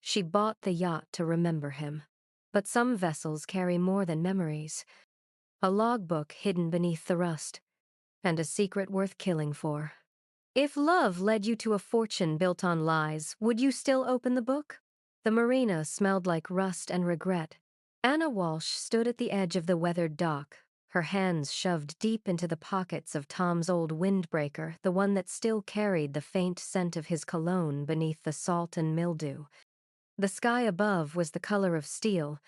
She bought the yacht to remember him. But some vessels carry more than memories. A logbook hidden beneath the rust, and a secret worth killing for. If love led you to a fortune built on lies, would you still open the book? The marina smelled like rust and regret. Anna Walsh stood at the edge of the weathered dock, her hands shoved deep into the pockets of Tom's old windbreaker, the one that still carried the faint scent of his cologne beneath the salt and mildew. The sky above was the color of steel,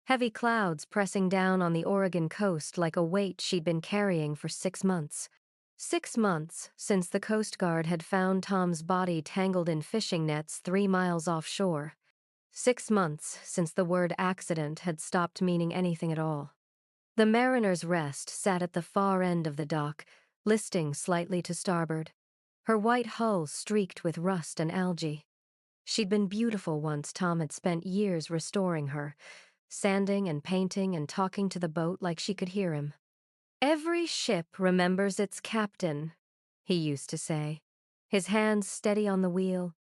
heavy clouds pressing down on the Oregon coast like a weight she'd been carrying for 6 months. 6 months since the Coast Guard had found Tom's body tangled in fishing nets 3 miles offshore. 6 months since the word accident had stopped meaning anything at all. The Mariner's Rest sat at the far end of the dock, listing slightly to starboard, her white hull streaked with rust and algae. She'd been beautiful once Tom had spent years restoring her, sanding and painting and talking to the boat like she could hear him. "Every ship remembers its captain," he used to say, his hands steady on the wheel,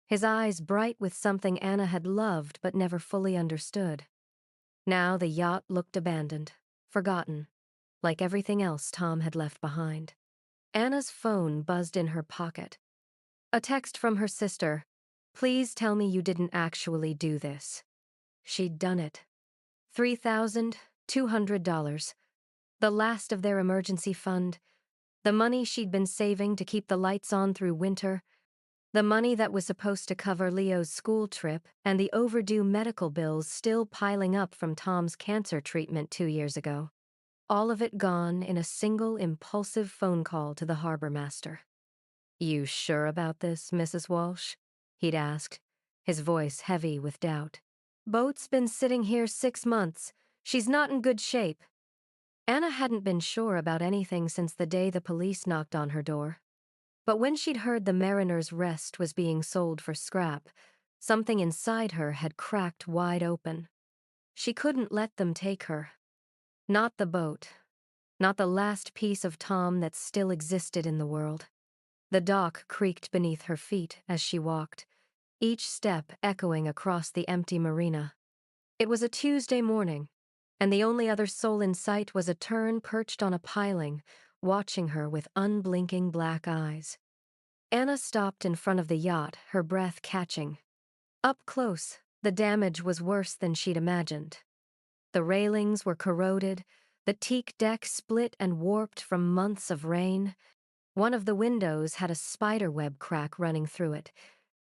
his eyes bright with something Anna had loved but never fully understood. Now the yacht looked abandoned, forgotten, like everything else Tom had left behind. Anna's phone buzzed in her pocket. A text from her sister. "Please tell me you didn't actually do this." She'd done it. $3,200. The last of their emergency fund. The money she'd been saving to keep the lights on through winter. The money that was supposed to cover Leo's school trip and the overdue medical bills still piling up from Tom's cancer treatment 2 years ago. All of it gone in a single impulsive phone call to the harbor master. "You sure about this, Mrs. Walsh?" he'd asked, his voice heavy with doubt. "Boat's been sitting here 6 months. She's not in good shape." Anna hadn't been sure about anything since the day the police knocked on her door. But when she'd heard the Mariner's Rest was being sold for scrap, something inside her had cracked wide open. She couldn't let them take her. Not the boat. Not the last piece of Tom that still existed in the world. The dock creaked beneath her feet as she walked, each step echoing across the empty marina. It was a Tuesday morning, and the only other soul in sight was a tern perched on a piling, watching her with unblinking black eyes. Anna stopped in front of the yacht, her breath catching. Up close, the damage was worse than she'd imagined. The railings were corroded, the teak deck split and warped from months of rain. One of the windows had a spiderweb crack running through it,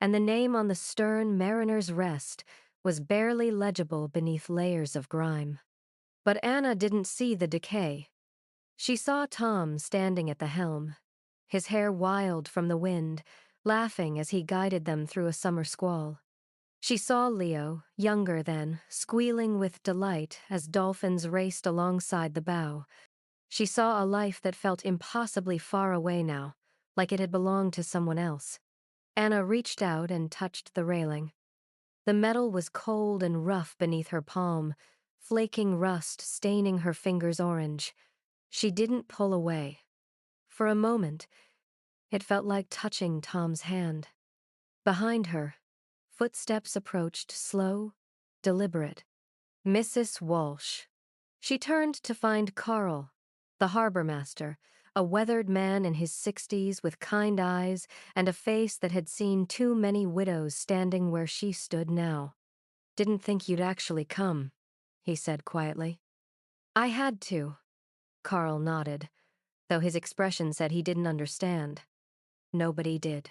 and the name on the stern Mariner's Rest was barely legible beneath layers of grime. But Anna didn't see the decay. She saw Tom standing at the helm, his hair wild from the wind, laughing as he guided them through a summer squall. She saw Leo, younger then, squealing with delight as dolphins raced alongside the bow. She saw a life that felt impossibly far away now, like it had belonged to someone else. Anna reached out and touched the railing. The metal was cold and rough beneath her palm, flaking rust staining her fingers orange. She didn't pull away. For a moment, it felt like touching Tom's hand. Behind her, footsteps approached, slow, deliberate. Mrs. Walsh. She turned to find Carl, the harbor master, a weathered man in his 60s with kind eyes and a face that had seen too many widows standing where she stood now. "Didn't think you'd actually come," he said quietly. "I had to." Carl nodded, though his expression said he didn't understand. Nobody did.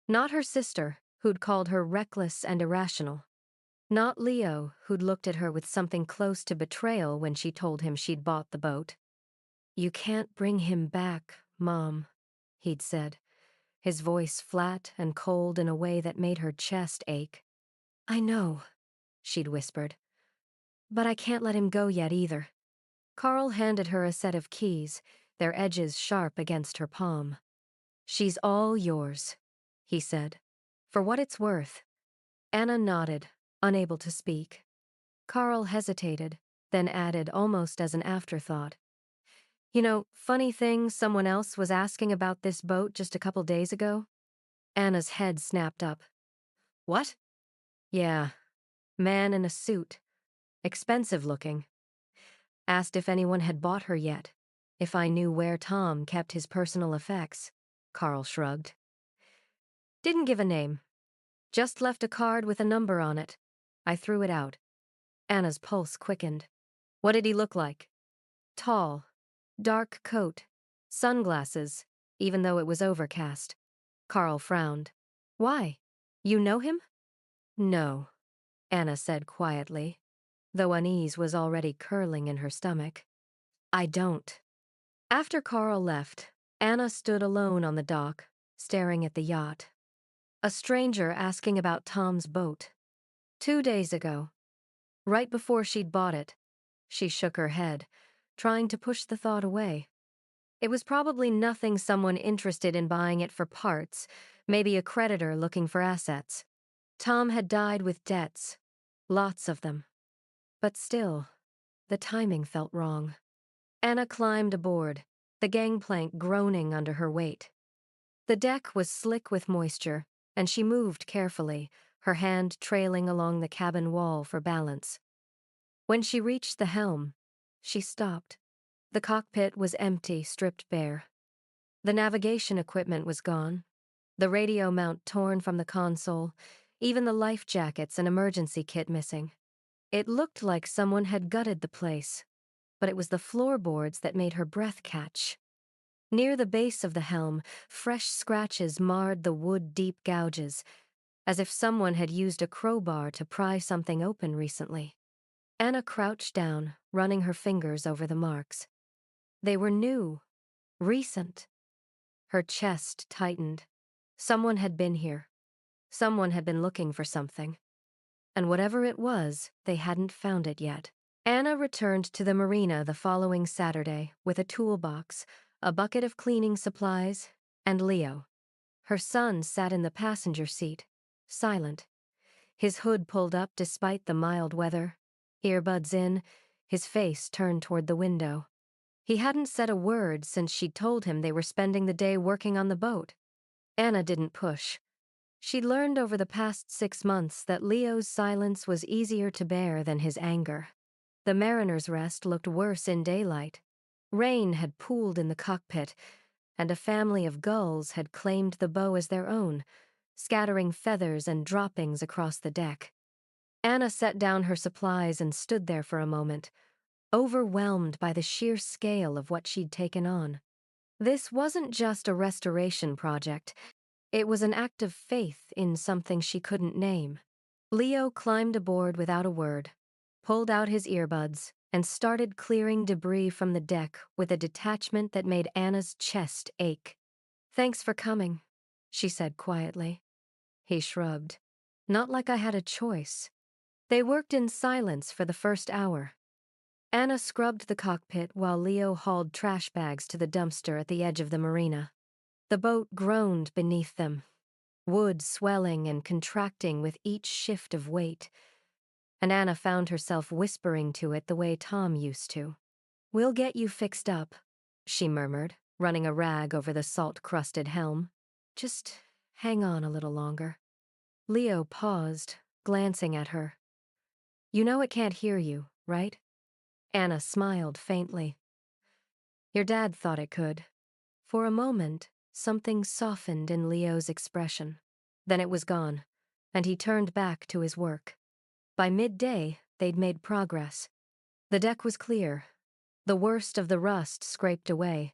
Not her sister, who'd called her reckless and irrational. Not Leo, who'd looked at her with something close to betrayal when she told him she'd bought the boat. "You can't bring him back, Mom," he'd said, his voice flat and cold in a way that made her chest ache. "I know," she'd whispered. "But I can't let him go yet either." Carl handed her a set of keys, their edges sharp against her palm. "She's all yours," he said. "For what it's worth." Anna nodded, unable to speak. Carl hesitated, then added almost as an afterthought. "You know, funny thing, someone else was asking about this boat just a couple days ago." Anna's head snapped up. "What?" Yeah, man in a suit. Expensive looking. Asked if anyone had bought her yet. If I knew where Tom kept his personal effects. Carl shrugged. Didn't give a name. Just left a card with a number on it. I threw it out. Anna's pulse quickened. What did he look like? Tall. Dark coat. Sunglasses, even though it was overcast. Carl frowned. Why? You know him? No, Anna said quietly, though unease was already curling in her stomach. I don't. After Carl left, Anna stood alone on the dock, staring at the yacht. A stranger asking about Tom's boat. 2 days ago, right before she'd bought it. She shook her head, trying to push the thought away. It was probably nothing someone interested in buying it for parts, maybe a creditor looking for assets. Tom had died with debts, lots of them. But still, the timing felt wrong. Anna climbed aboard, the gangplank groaning under her weight. The deck was slick with moisture, and she moved carefully, her hand trailing along the cabin wall for balance. When she reached the helm, she stopped. The cockpit was empty, stripped bare. The navigation equipment was gone, the radio mount torn from the console, even the life jackets and emergency kit missing. It looked like someone had gutted the place, but it was the floorboards that made her breath catch. Near the base of the helm, fresh scratches marred the wood-deep gouges, as if someone had used a crowbar to pry something open recently. Anna crouched down, running her fingers over the marks. They were new, recent. Her chest tightened. Someone had been here. Someone had been looking for something. And whatever it was, they hadn't found it yet. Anna returned to the marina the following Saturday with a toolbox, a bucket of cleaning supplies, and Leo. Her son sat in the passenger seat, silent. His hood pulled up despite the mild weather, earbuds in, his face turned toward the window. He hadn't said a word since she'd told him they were spending the day working on the boat. Anna didn't push. She'd learned over the past 6 months that Leo's silence was easier to bear than his anger. The Mariner's Rest looked worse in daylight. Rain had pooled in the cockpit, and a family of gulls had claimed the bow as their own, scattering feathers and droppings across the deck. Anna set down her supplies and stood there for a moment, overwhelmed by the sheer scale of what she'd taken on. This wasn't just a restoration project. It was an act of faith in something she couldn't name. Leo climbed aboard without a word, pulled out his earbuds, and started clearing debris from the deck with a detachment that made Anna's chest ache. "Thanks for coming," she said quietly. He shrugged. "Not like I had a choice." They worked in silence for the first hour. Anna scrubbed the cockpit while Leo hauled trash bags to the dumpster at the edge of the marina. The boat groaned beneath them, wood swelling and contracting with each shift of weight, and Anna found herself whispering to it the way Tom used to. "We'll get you fixed up," she murmured, running a rag over the salt-crusted helm. "Just hang on a little longer." Leo paused, glancing at her. "You know it can't hear you, right?" Anna smiled faintly. "Your dad thought it could." For a moment, something softened in Leo's expression. Then it was gone, and he turned back to his work. By midday, they'd made progress. The deck was clear, the worst of the rust scraped away,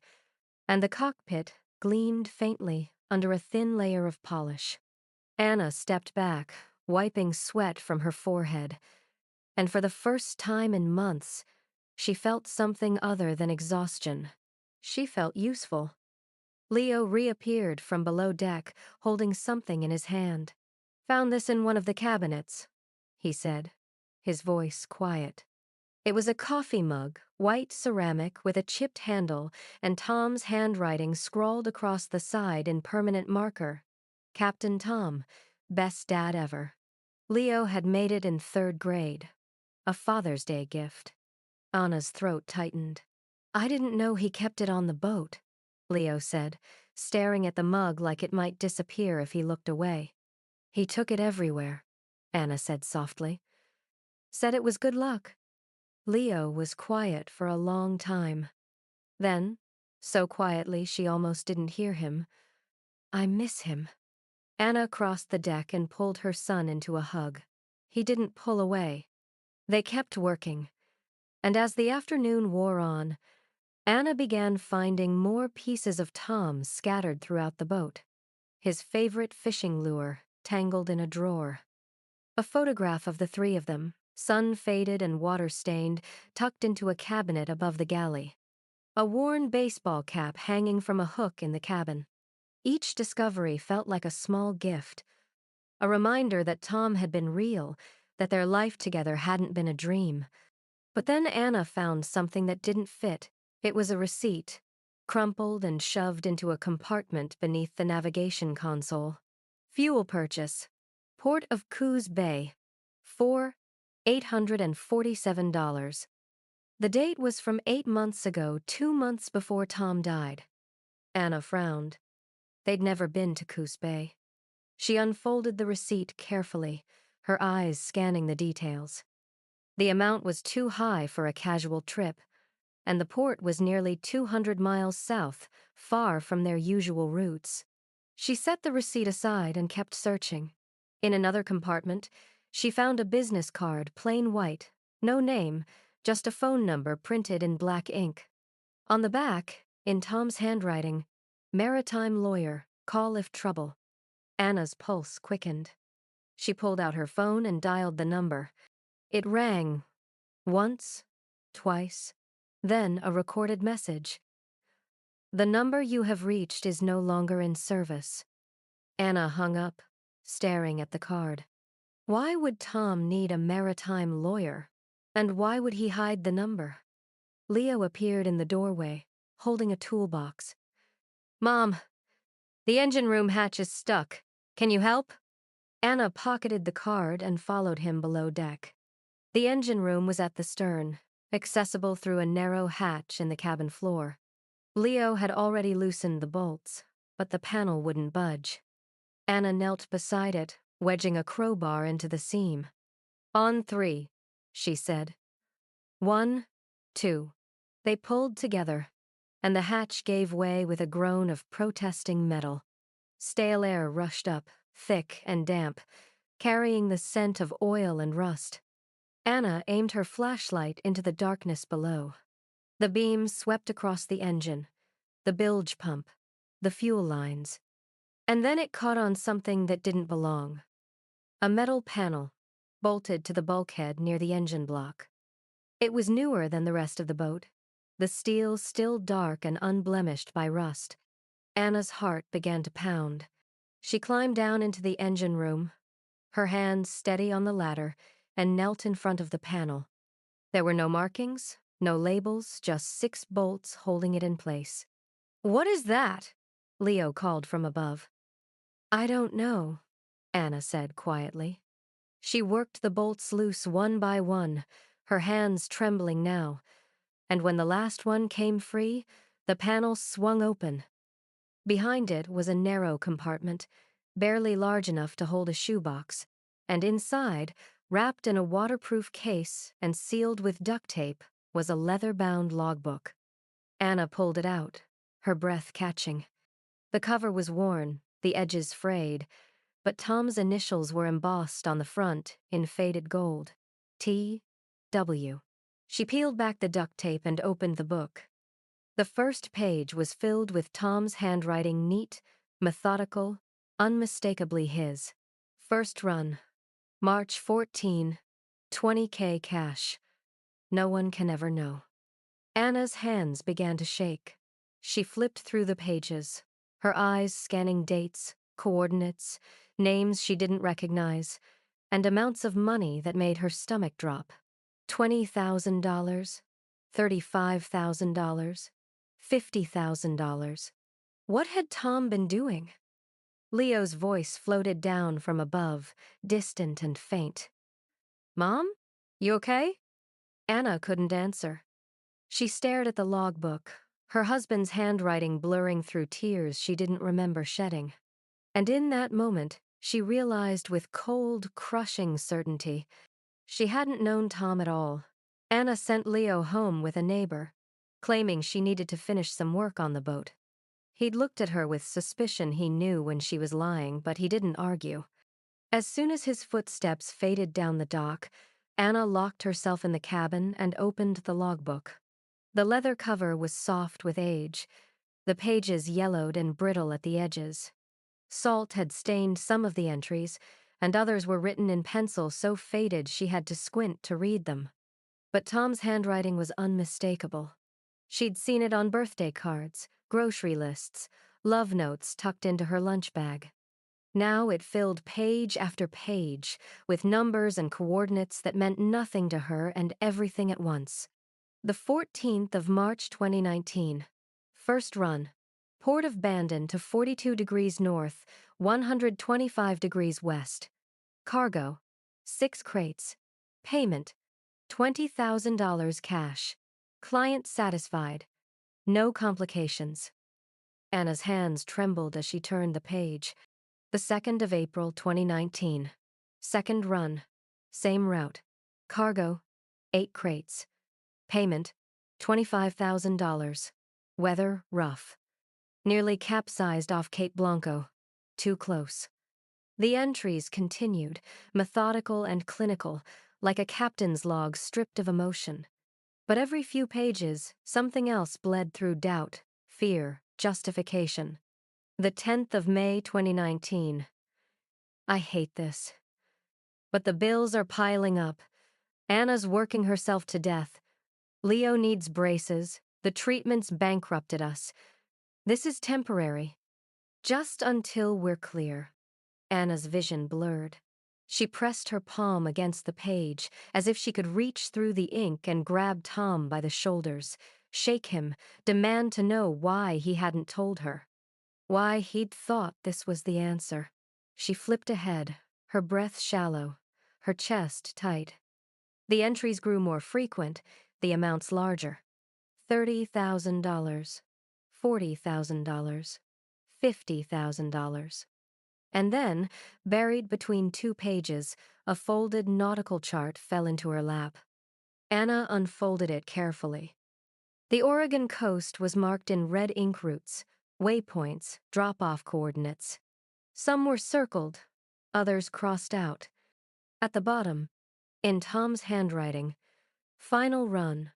and the cockpit gleamed faintly under a thin layer of polish. Anna stepped back, wiping sweat from her forehead, and for the first time in months, she felt something other than exhaustion. She felt useful. Leo reappeared from below deck, holding something in his hand. "Found this in one of the cabinets," he said, his voice quiet. It was a coffee mug, white ceramic with a chipped handle, and Tom's handwriting scrawled across the side in permanent marker. "Captain Tom, best dad ever." Leo had made it in 3rd grade. A Father's Day gift. Anna's throat tightened. "I didn't know he kept it on the boat," Leo said, staring at the mug like it might disappear if he looked away. "He took it everywhere." Anna said softly. Said it was good luck. Leo was quiet for a long time. Then, so quietly she almost didn't hear him, I miss him. Anna crossed the deck and pulled her son into a hug. He didn't pull away. They kept working. And as the afternoon wore on, Anna began finding more pieces of Tom's scattered throughout the boat. His favorite fishing lure, tangled in a drawer. A photograph of the three of them, sun-faded and water-stained, tucked into a cabinet above the galley. A worn baseball cap hanging from a hook in the cabin. Each discovery felt like a small gift. A reminder that Tom had been real, that their life together hadn't been a dream. But then Anna found something that didn't fit. It was a receipt, crumpled and shoved into a compartment beneath the navigation console. Fuel purchase. Port of Coos Bay. $847. The date was from 8 months ago, 2 months before Tom died. Anna frowned. They'd never been to Coos Bay. She unfolded the receipt carefully, her eyes scanning the details. The amount was too high for a casual trip, and the port was nearly 200 miles south, far from their usual routes. She set the receipt aside and kept searching. In another compartment, she found a business card, plain white, no name, just a phone number printed in black ink. On the back, in Tom's handwriting, Maritime Lawyer, call if trouble. Anna's pulse quickened. She pulled out her phone and dialed the number. It rang. Once, twice, then a recorded message. The number you have reached is no longer in service. Anna hung up, staring at the card. Why would Tom need a maritime lawyer? And why would he hide the number? Leo appeared in the doorway, holding a toolbox. Mom, the engine room hatch is stuck. Can you help? Anna pocketed the card and followed him below deck. The engine room was at the stern, accessible through a narrow hatch in the cabin floor. Leo had already loosened the bolts, but the panel wouldn't budge. Anna knelt beside it, wedging a crowbar into the seam. On 3, she said. 1, 2. They pulled together, and the hatch gave way with a groan of protesting metal. Stale air rushed up, thick and damp, carrying the scent of oil and rust. Anna aimed her flashlight into the darkness below. The beam swept across the engine, the bilge pump, the fuel lines. And then it caught on something that didn't belong. A metal panel, bolted to the bulkhead near the engine block. It was newer than the rest of the boat, the steel still dark and unblemished by rust. Anna's heart began to pound. She climbed down into the engine room, her hands steady on the ladder, and knelt in front of the panel. There were no markings, no labels, just 6 bolts holding it in place. What is that? Leo called from above. I don't know, Anna said quietly. She worked the bolts loose one by one, her hands trembling now, and when the last one came free, the panel swung open. Behind it was a narrow compartment, barely large enough to hold a shoebox, and inside, wrapped in a waterproof case and sealed with duct tape, was a leather-bound logbook. Anna pulled it out, her breath catching. The cover was worn, the edges frayed, but Tom's initials were embossed on the front in faded gold. T.W. She peeled back the duct tape and opened the book. The first page was filled with Tom's handwriting, neat, methodical, unmistakably his. First run. March 14, 20K cash. No one can ever know. Anna's hands began to shake. She flipped through the pages, her eyes scanning dates, coordinates, names she didn't recognize, and amounts of money that made her stomach drop. $20,000, $35,000, $50,000. What had Tom been doing? Leo's voice floated down from above, distant and faint. Mom? You okay? Anna couldn't answer. She stared at the logbook, her husband's handwriting blurring through tears she didn't remember shedding. And in that moment, She realized with cold, crushing certainty she hadn't known Tom at all. Anna sent Leo home with a neighbor, claiming she needed to finish some work on the boat. He'd looked at her with suspicion he knew when she was lying, but he didn't argue. As soon as his footsteps faded down the dock, Anna locked herself in the cabin and opened the logbook. The leather cover was soft with age, the pages yellowed and brittle at the edges. Salt had stained some of the entries, and others were written in pencil so faded she had to squint to read them. But Tom's handwriting was unmistakable. She'd seen it on birthday cards, grocery lists, love notes tucked into her lunch bag. Now it filled page after page, with numbers and coordinates that meant nothing to her and everything at once. The 14th of March 2019. First run. Port of Bandon to 42 degrees north, 125 degrees west. Cargo. 6 crates. Payment. $20,000 cash. Client satisfied. No complications. Anna's hands trembled as she turned the page. The 2nd of April 2019. Second run. Same route. Cargo. 8 crates. Payment. $25,000. Weather rough. Nearly capsized off Cape Blanco. Too close. The entries continued, methodical and clinical, like a captain's log stripped of emotion. But every few pages, something else bled through doubt, fear, justification. The 10th of May 2019. I hate this. But the bills are piling up. Anna's working herself to death. Leo needs braces. The treatments bankrupted us. This is temporary. Just until we're clear. Anna's vision blurred. She pressed her palm against the page, as if she could reach through the ink and grab Tom by the shoulders, shake him, demand to know why he hadn't told her. Why he'd thought this was the answer. She flipped ahead, her breath shallow, her chest tight. The entries grew more frequent, the amounts larger. $30,000, $40,000, $50,000. And then, buried between 2 pages, a folded nautical chart fell into her lap. Anna unfolded it carefully. The Oregon coast was marked in red ink routes, waypoints, drop-off coordinates. Some were circled, others crossed out. At the bottom, in Tom's handwriting, final run,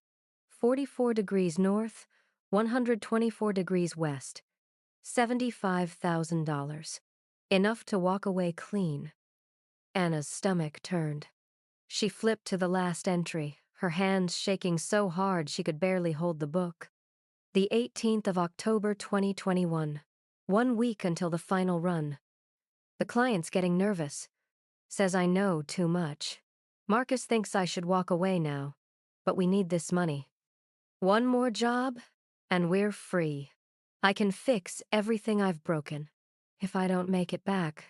44 degrees north, 124 degrees west, $75,000. Enough to walk away clean. Anna's stomach turned. She flipped to the last entry, her hands shaking so hard she could barely hold the book. The 18th of October 2021. 1 week until the final run. The client's getting nervous. Says I know too much. Marcus thinks I should walk away now, but we need this money. 1 more job, and we're free. I can fix everything I've broken. If I don't make it back,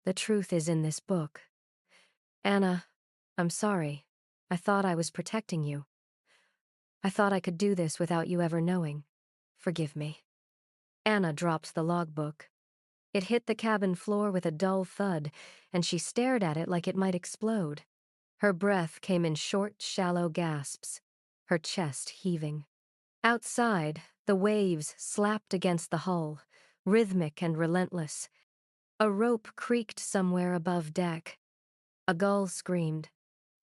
the truth is in this book. Anna, I'm sorry. I thought I was protecting you. I thought I could do this without you ever knowing. Forgive me. Anna dropped the logbook. It hit the cabin floor with a dull thud, and she stared at it like it might explode. Her breath came in short, shallow gasps, her chest heaving. Outside, the waves slapped against the hull, rhythmic and relentless. A rope creaked somewhere above deck. A gull screamed.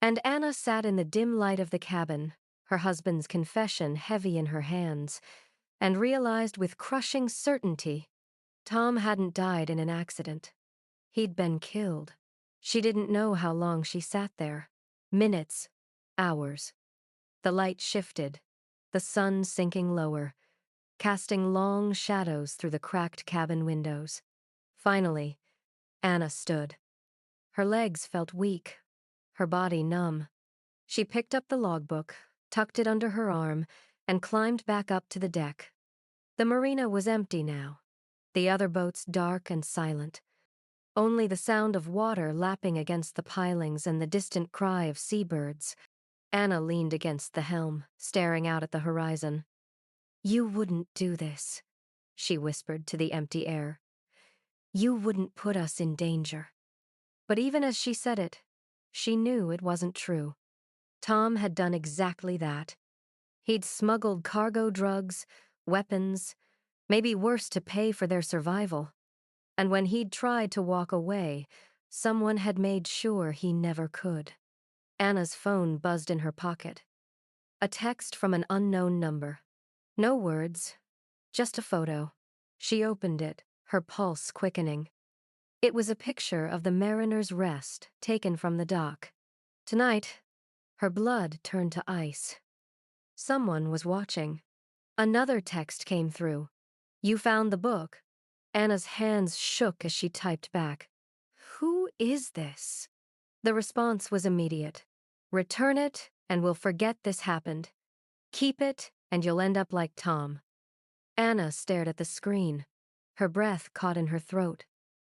And Anna sat in the dim light of the cabin, her husband's confession heavy in her hands, and realized with crushing certainty Tom hadn't died in an accident. He'd been killed. She didn't know how long she sat there. Minutes, hours. The light shifted, the sun sinking lower, casting long shadows through the cracked cabin windows. Finally, Anna stood. Her legs felt weak, her body numb. She picked up the logbook, tucked it under her arm, and climbed back up to the deck. The marina was empty now, the other boats dark and silent. Only the sound of water lapping against the pilings and the distant cry of seabirds. Anna leaned against the helm, staring out at the horizon. You wouldn't do this, she whispered to the empty air. You wouldn't put us in danger. But even as she said it, she knew it wasn't true. Tom had done exactly that. He'd smuggled cargo drugs, weapons, maybe worse to pay for their survival. And when he'd tried to walk away, someone had made sure he never could. Anna's phone buzzed in her pocket. A text from an unknown number. No words, just a photo. She opened it, her pulse quickening. It was a picture of the Mariner's Rest taken from the dock. Tonight, her blood turned to ice. Someone was watching. Another text came through. You found the book. Anna's hands shook as she typed back. Who is this? The response was immediate. Return it, and we'll forget this happened. Keep it, and you'll end up like Tom. Anna stared at the screen. Her breath caught in her throat.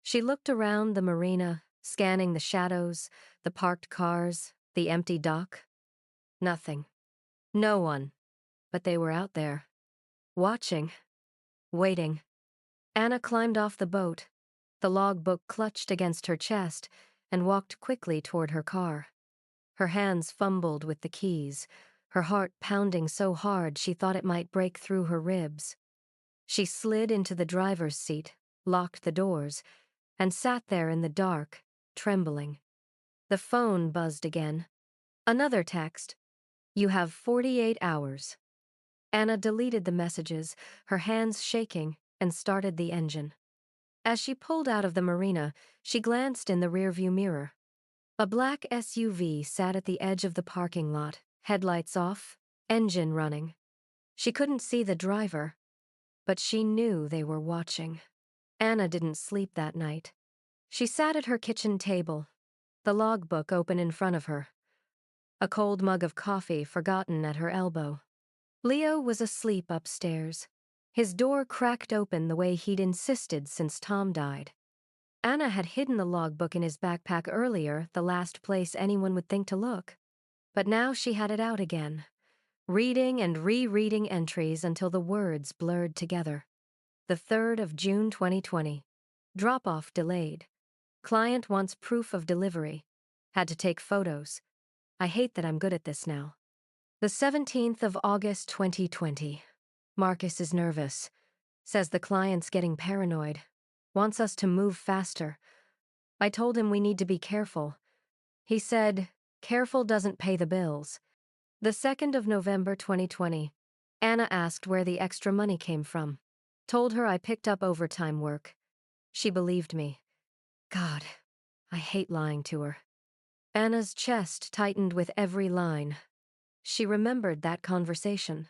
She looked around the marina, scanning the shadows, the parked cars, the empty dock. Nothing. No one. But they were out there. Watching. Waiting. Anna climbed off the boat. The logbook clutched against her chest and walked quickly toward her car. Her hands fumbled with the keys, her heart pounding so hard she thought it might break through her ribs. She slid into the driver's seat, locked the doors, and sat there in the dark, trembling. The phone buzzed again. Another text. You have 48 hours. Anna deleted the messages, her hands shaking, and started the engine. As she pulled out of the marina, she glanced in the rearview mirror. A black SUV sat at the edge of the parking lot, headlights off, engine running. She couldn't see the driver, but she knew they were watching. Anna didn't sleep that night. She sat at her kitchen table, the logbook open in front of her, a cold mug of coffee forgotten at her elbow. Leo was asleep upstairs. His door cracked open the way he'd insisted since Tom died. Anna had hidden the logbook in his backpack earlier, the last place anyone would think to look. But now she had it out again, reading and rereading entries until the words blurred together. The 3rd of June 2020. Drop-off delayed. Client wants proof of delivery. Had to take photos. I hate that I'm good at this now. The 17th of August 2020. Marcus is nervous. Says the client's getting paranoid. Wants us to move faster. I told him we need to be careful. He said, careful doesn't pay the bills. The 2nd of November 2020. Anna asked where the extra money came from. Told her I picked up overtime work. She believed me. God, I hate lying to her. Anna's chest tightened with every line. She remembered that conversation.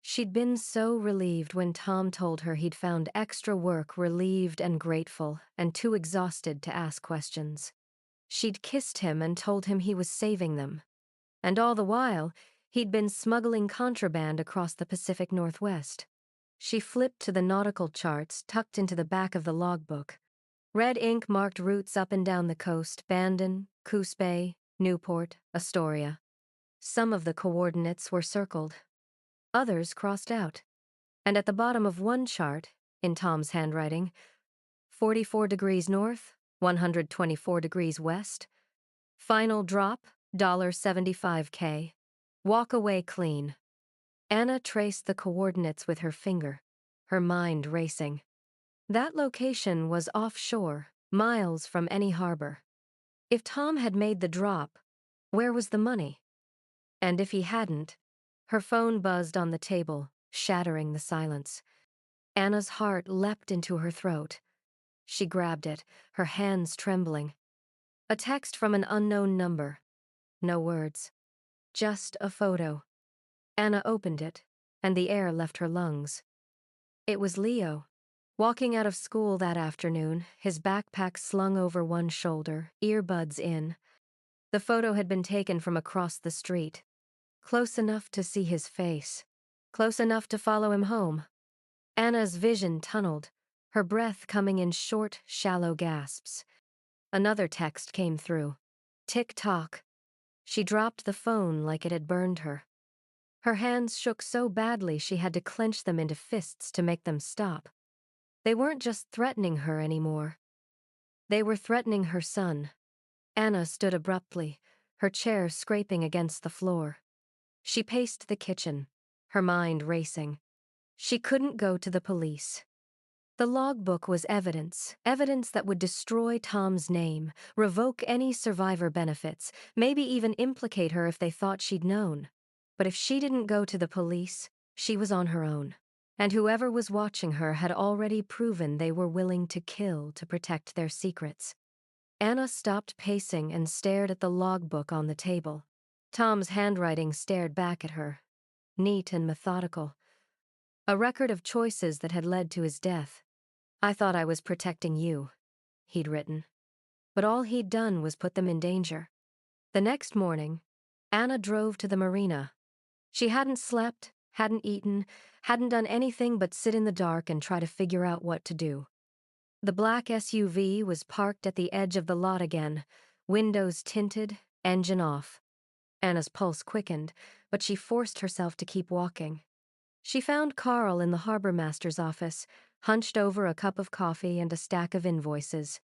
She'd been so relieved when Tom told her he'd found extra work, relieved and grateful, and too exhausted to ask questions. She'd kissed him and told him he was saving them. And all the while, he'd been smuggling contraband across the Pacific Northwest. She flipped to the nautical charts tucked into the back of the logbook. Red ink marked routes up and down the coast: Bandon, Coos Bay, Newport, Astoria. Some of the coordinates were circled. Others crossed out. And at the bottom of one chart, in Tom's handwriting, 44 degrees north, 124 degrees west. Final drop, $75K. Walk away clean. Anna traced the coordinates with her finger, her mind racing. That location was offshore, miles from any harbor. If Tom had made the drop, where was the money? And if he hadn't, her phone buzzed on the table, shattering the silence. Anna's heart leapt into her throat. She grabbed it, her hands trembling. A text from an unknown number. No words. Just a photo. Anna opened it, and the air left her lungs. It was Leo. Walking out of school that afternoon, his backpack slung over one shoulder, earbuds in. The photo had been taken from across the street. Close enough to see his face. Close enough to follow him home. Anna's vision tunneled, her breath coming in short, shallow gasps. Another text came through. Tick-tock. She dropped the phone like it had burned her. Her hands shook so badly she had to clench them into fists to make them stop. They weren't just threatening her anymore. They were threatening her son. Anna stood abruptly, her chair scraping against the floor. She paced the kitchen, her mind racing. She couldn't go to the police. The logbook was evidence that would destroy Tom's name, revoke any survivor benefits, maybe even implicate her if they thought she'd known. But if she didn't go to the police, she was on her own. And whoever was watching her had already proven they were willing to kill to protect their secrets. Anna stopped pacing and stared at the logbook on the table. Tom's handwriting stared back at her, neat and methodical. A record of choices that had led to his death. "I thought I was protecting you," he'd written. But all he'd done was put them in danger. The next morning, Anna drove to the marina. She hadn't slept, hadn't eaten, hadn't done anything but sit in the dark and try to figure out what to do. The black SUV was parked at the edge of the lot again, windows tinted, engine off. Anna's pulse quickened, but she forced herself to keep walking. She found Carl in the harbor master's office, hunched over a cup of coffee and a stack of invoices.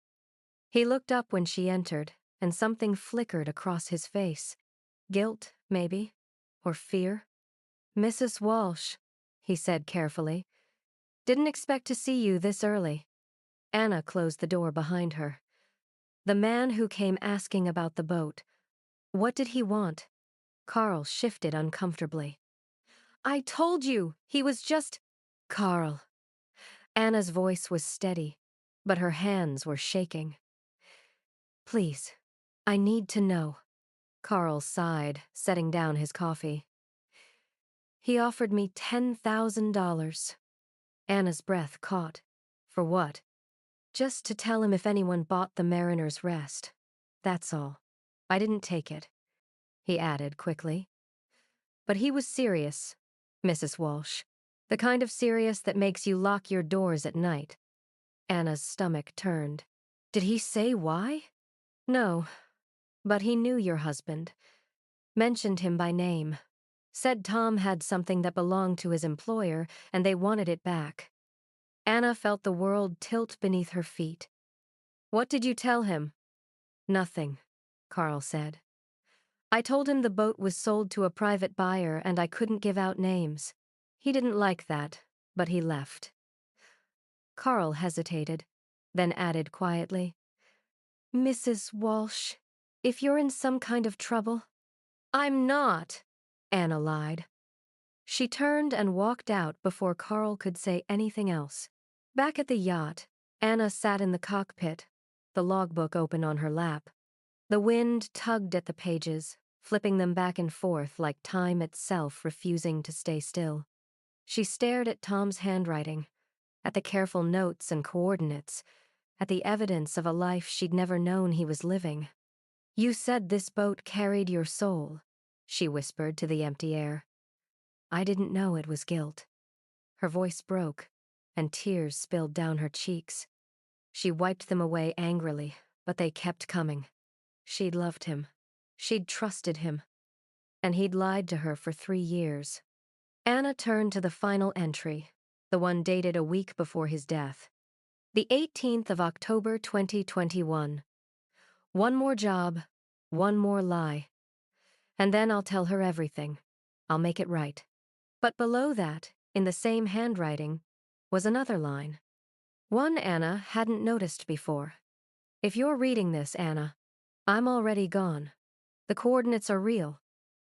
He looked up when she entered, and something flickered across his face. Guilt, maybe, or fear. "Mrs. Walsh," he said carefully. "Didn't expect to see you this early." Anna closed the door behind her. The man who came asking about the boat. What did he want? Carl shifted uncomfortably. "I told you, he was just—" "Carl." Anna's voice was steady, but her hands were shaking. "Please, I need to know." Carl sighed, setting down his coffee. "He offered me $10,000. Anna's breath caught. "For what?" "Just to tell him if anyone bought the Mariner's Rest. That's all. I didn't take it," he added quickly. But he was serious, Mrs. Walsh. The kind of serious that makes you lock your doors at night. Anna's stomach turned. "Did he say why?" "No, but he knew your husband. Mentioned him by name. Said Tom had something that belonged to his employer, and they wanted it back." Anna felt the world tilt beneath her feet. "What did you tell him?" "Nothing," Carl said. "I told him the boat was sold to a private buyer and I couldn't give out names. He didn't like that, but he left." Carl hesitated, then added quietly, "Mrs. Walsh, if you're in some kind of trouble—" "I'm not," Anna lied. She turned and walked out before Carl could say anything else. Back at the yacht, Anna sat in the cockpit, the logbook open on her lap. The wind tugged at the pages, flipping them back and forth like time itself refusing to stay still. She stared at Tom's handwriting, at the careful notes and coordinates, at the evidence of a life she'd never known he was living. "You said this boat carried your soul," she whispered to the empty air. "I didn't know it was guilt." Her voice broke, and tears spilled down her cheeks. She wiped them away angrily, but they kept coming. She'd loved him. She'd trusted him. And he'd lied to her for 3 years. Anna turned to the final entry, the one dated a week before his death. The 18th of October 2021. "One more job, one more lie. And then I'll tell her everything. I'll make it right." But below that, in the same handwriting, was another line. One Anna hadn't noticed before. "If you're reading this, Anna, I'm already gone. The coordinates are real.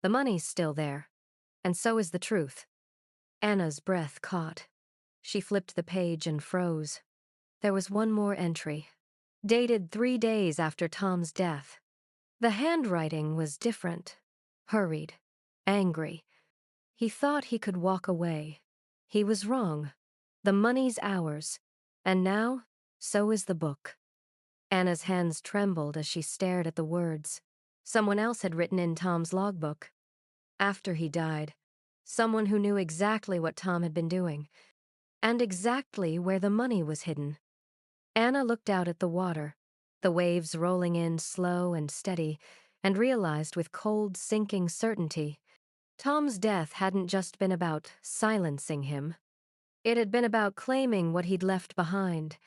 The money's still there. And so is the truth." Anna's breath caught. She flipped the page and froze. There was one more entry, dated 3 days after Tom's death. The handwriting was different, hurried, angry. He thought he could walk away. He was wrong. The money's ours. And now, so is the book. Anna's hands trembled as she stared at the words. Someone else had written in Tom's logbook. After he died, someone who knew exactly what Tom had been doing, and exactly where the money was hidden. Anna looked out at the water, the waves rolling in slow and steady, and realized with cold, sinking certainty, Tom's death hadn't just been about silencing him. It had been about claiming what he'd left behind.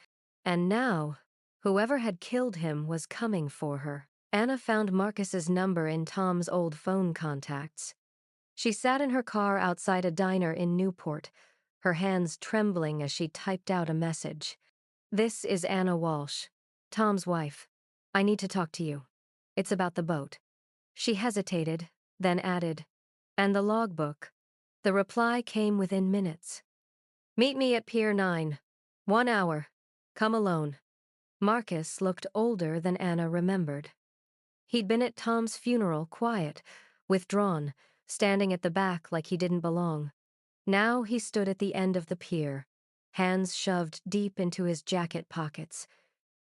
And now, Whoever had killed him was coming for her. Anna found Marcus's number in Tom's old phone contacts. She sat in her car outside a diner in Newport, her hands trembling as she typed out a message. "This is Anna Walsh, Tom's wife. I need to talk to you. It's about the boat." She hesitated, then added, "And the logbook." The reply came within minutes. "Meet me at Pier 9. 1 hour. Come alone." Marcus looked older than Anna remembered. He'd been at Tom's funeral, quiet, withdrawn, standing at the back like he didn't belong. Now he stood at the end of the pier, hands shoved deep into his jacket pockets,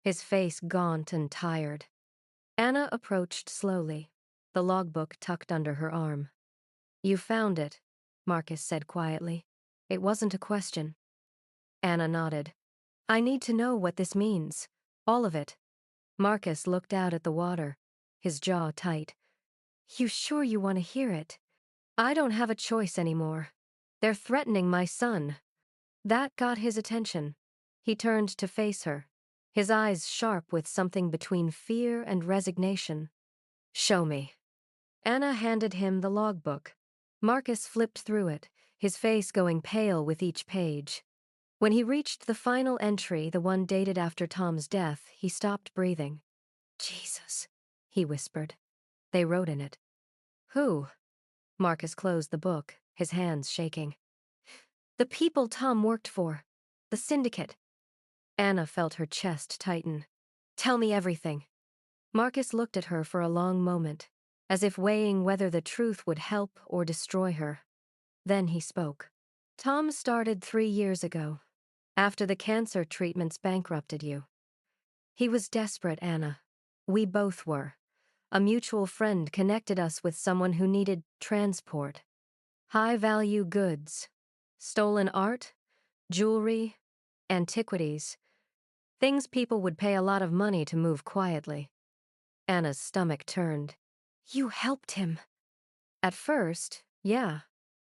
his face gaunt and tired. Anna approached slowly, the logbook tucked under her arm. "You found it," Marcus said quietly. It wasn't a question. Anna nodded. "I need to know what this means. All of it." Marcus looked out at the water, his jaw tight. "You sure you want to hear it? I don't have a choice anymore. They're threatening my son." That got his attention. He turned to face her, his eyes sharp with something between fear and resignation. "Show me." Anna handed him the logbook. Marcus flipped through it, his face going pale with each page. When he reached the final entry, the one dated after Tom's death, he stopped breathing. "Jesus," he whispered. They wrote in it. "Who?" Marcus closed the book, his hands shaking. "The people Tom worked for. The syndicate." Anna felt her chest tighten. "Tell me everything." Marcus looked at her for a long moment, as if weighing whether the truth would help or destroy her. Then he spoke. "Tom started 3 years ago, after the cancer treatments bankrupted you. He was desperate, Anna. We both were. A mutual friend connected us with someone who needed transport. High-value goods. Stolen art, jewelry, antiquities. Things people would pay a lot of money to move quietly." Anna's stomach turned. "You helped him." "At first, yeah.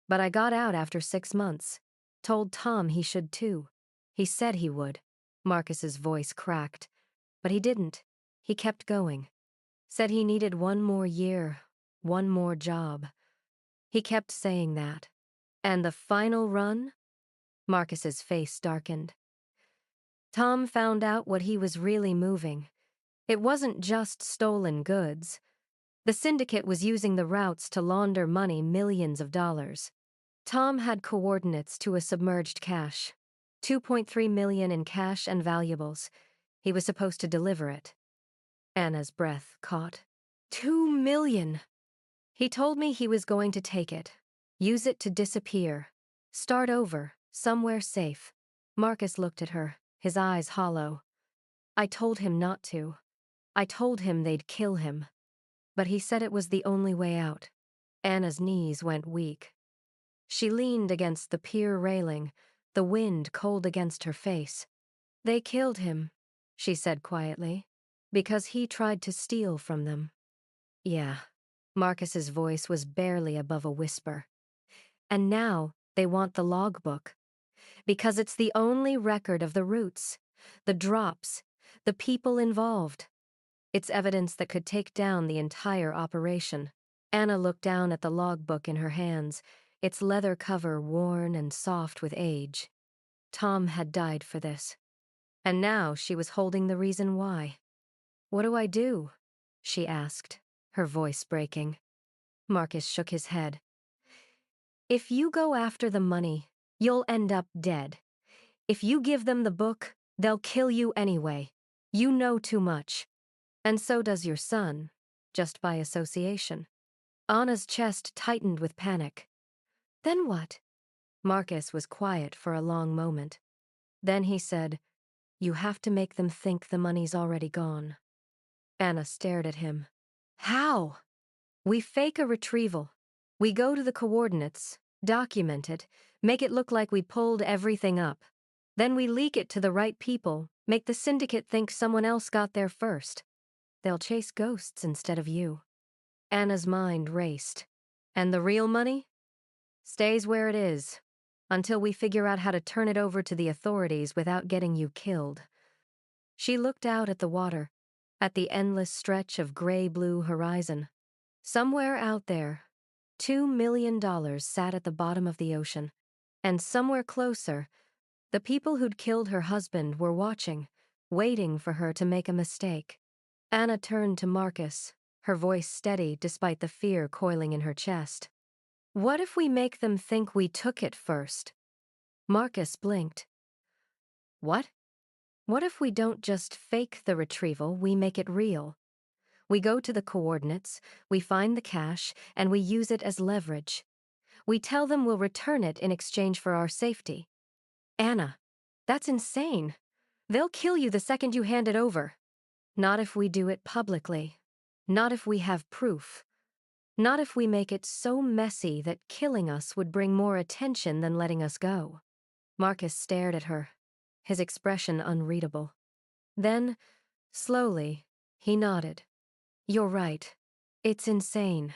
But I got out after 6 months. Told Tom he should too. He said he would." Marcus's voice cracked. "But he didn't. He kept going. Said he needed 1 more year, 1 more job. He kept saying that. And the final run?" Marcus's face darkened. "Tom found out what he was really moving. It wasn't just stolen goods. The syndicate was using the routes to launder money, millions of dollars. Tom had coordinates to a submerged cache. 2.3 million in cash and valuables. He was supposed to deliver it." Anna's breath caught. 2 million! "He told me he was going to take it. Use it to disappear. Start over, somewhere safe." Marcus looked at her, his eyes hollow. "I told him not to. I told him they'd kill him. But he said it was the only way out." Anna's knees went weak. She leaned against the pier railing, the wind cold against her face. "They killed him," she said quietly, "because he tried to steal from them." "Yeah." Marcus's voice was barely above a whisper. "And now they want the logbook. Because it's the only record of the routes, the drops, the people involved. It's evidence that could take down the entire operation." Anna looked down at the logbook in her hands, its leather cover worn and soft with age. Tom had died for this. And now she was holding the reason why. "What do I do?" she asked, her voice breaking. Marcus shook his head. "If you go after the money, you'll end up dead. If you give them the book, they'll kill you anyway. You know too much. And so does your son, just by association." Anna's chest tightened with panic. "Then what?" Marcus was quiet for a long moment. Then he said, "You have to make them think the money's already gone." Anna stared at him. "How?" "We fake a retrieval. We go to the coordinates, document it, make it look like we pulled everything up. Then we leak it to the right people, make the syndicate think someone else got there first. They'll chase ghosts instead of you." Anna's mind raced. "And the real money?" "Stays where it is, until we figure out how to turn it over to the authorities without getting you killed." She looked out at the water, at the endless stretch of gray-blue horizon. Somewhere out there, $2 million sat at the bottom of the ocean. And somewhere closer, the people who'd killed her husband were watching, waiting for her to make a mistake. Anna turned to Marcus, her voice steady despite the fear coiling in her chest. What if we make them think we took it first? Marcus blinked. What? What if we don't just fake the retrieval, we make it real? We go to the coordinates, we find the cash, and we use it as leverage. We tell them we'll return it in exchange for our safety. Anna, that's insane. They'll kill you the second you hand it over. Not if we do it publicly. Not if we have proof. Not if we make it so messy that killing us would bring more attention than letting us go. Marcus stared at her, his expression unreadable. Then, slowly, he nodded. You're right. It's insane.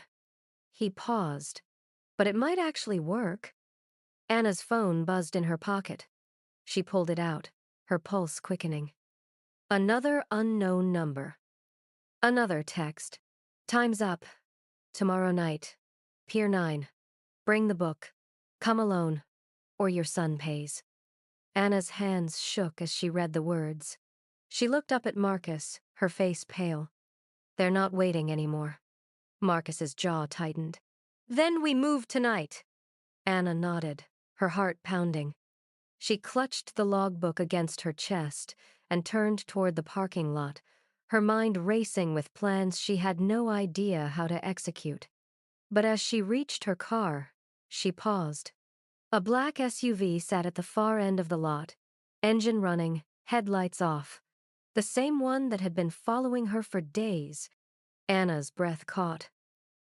He paused. But it might actually work. Anna's phone buzzed in her pocket. She pulled it out, her pulse quickening. Another unknown number. Another text. Time's up. Tomorrow night. Pier 9. Bring the book. Come alone. Or your son pays. Anna's hands shook as she read the words. She looked up at Marcus, her face pale. They're not waiting anymore. Marcus's jaw tightened. Then we move tonight. Anna nodded, her heart pounding. She clutched the logbook against her chest and turned toward the parking lot, her mind racing with plans she had no idea how to execute. But as she reached her car, she paused. A black SUV sat at the far end of the lot, engine running, headlights off. The same one that had been following her for days. Anna's breath caught.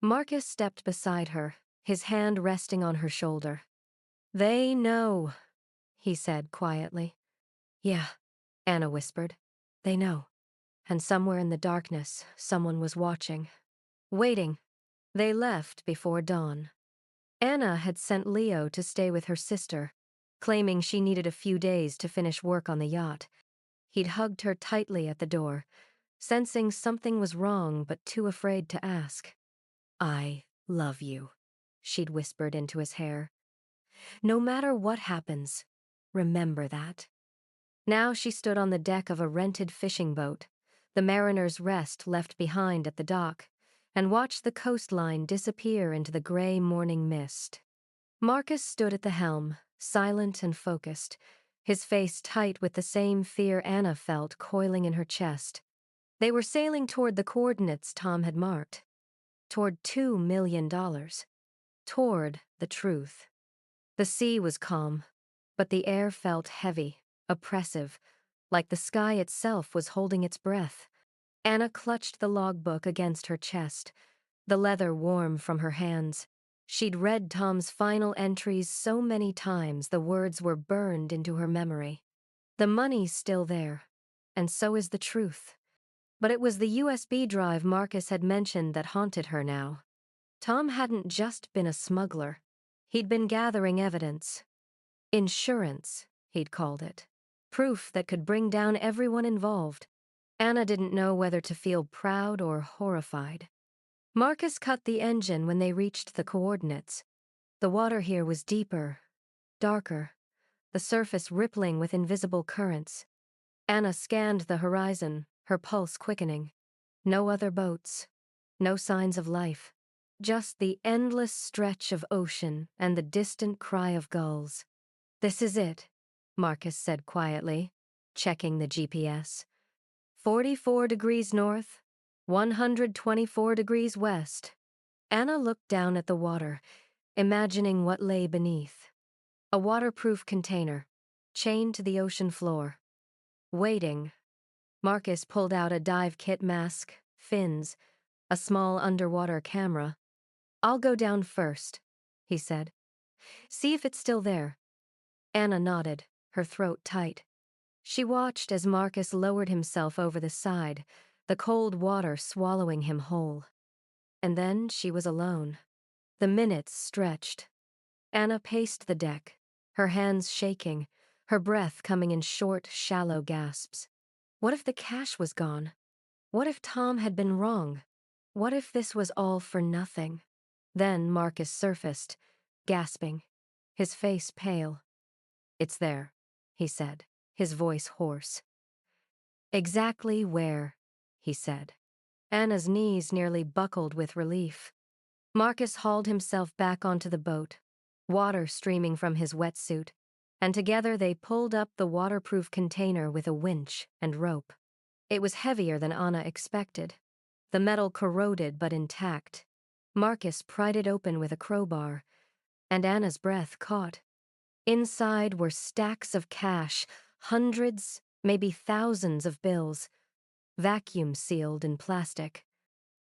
Marcus stepped beside her, his hand resting on her shoulder. They know, he said quietly. Yeah, Anna whispered. They know. And somewhere in the darkness, someone was watching. Waiting. They left before dawn. Anna had sent Leo to stay with her sister, claiming she needed a few days to finish work on the yacht. He'd hugged her tightly at the door, sensing something was wrong but too afraid to ask. I love you, she'd whispered into his hair. No matter what happens, remember that. Now she stood on the deck of a rented fishing boat, the Mariner's Rest left behind at the dock, and watched the coastline disappear into the gray morning mist. Marcus stood at the helm, silent and focused, his face tight with the same fear Anna felt coiling in her chest. They were sailing toward the coordinates Tom had marked. Toward $2 million. Toward the truth. The sea was calm, but the air felt heavy, oppressive, like the sky itself was holding its breath. Anna clutched the logbook against her chest, the leather warm from her hands. She'd read Tom's final entries so many times the words were burned into her memory. The money's still there, and so is the truth. But it was the USB drive Marcus had mentioned that haunted her now. Tom hadn't just been a smuggler. He'd been gathering evidence. Insurance, he'd called it. Proof that could bring down everyone involved. Anna didn't know whether to feel proud or horrified. Marcus cut the engine when they reached the coordinates. The water here was deeper, darker, the surface rippling with invisible currents. Anna scanned the horizon, her pulse quickening. No other boats. No signs of life. Just the endless stretch of ocean and the distant cry of gulls. This is it, Marcus said quietly, checking the GPS. 44 degrees north, 124 degrees west. Anna looked down at the water, imagining what lay beneath. A waterproof container, chained to the ocean floor. Waiting. Marcus pulled out a dive kit mask, fins, a small underwater camera. I'll go down first, he said. See if it's still there. Anna nodded, her throat tight. She watched as Marcus lowered himself over the side, the cold water swallowing him whole. And then she was alone. The minutes stretched. Anna paced the deck, her hands shaking, her breath coming in short, shallow gasps. What if the cash was gone? What if Tom had been wrong? What if this was all for nothing? Then Marcus surfaced, gasping, his face pale. "It's there," he said, his voice hoarse. "Exactly where?" he said. Anna's knees nearly buckled with relief. Marcus hauled himself back onto the boat, water streaming from his wetsuit, and together they pulled up the waterproof container with a winch and rope. It was heavier than Anna expected, the metal corroded but intact. Marcus pried it open with a crowbar, and Anna's breath caught. Inside were stacks of cash, hundreds, maybe thousands of bills, vacuum-sealed in plastic.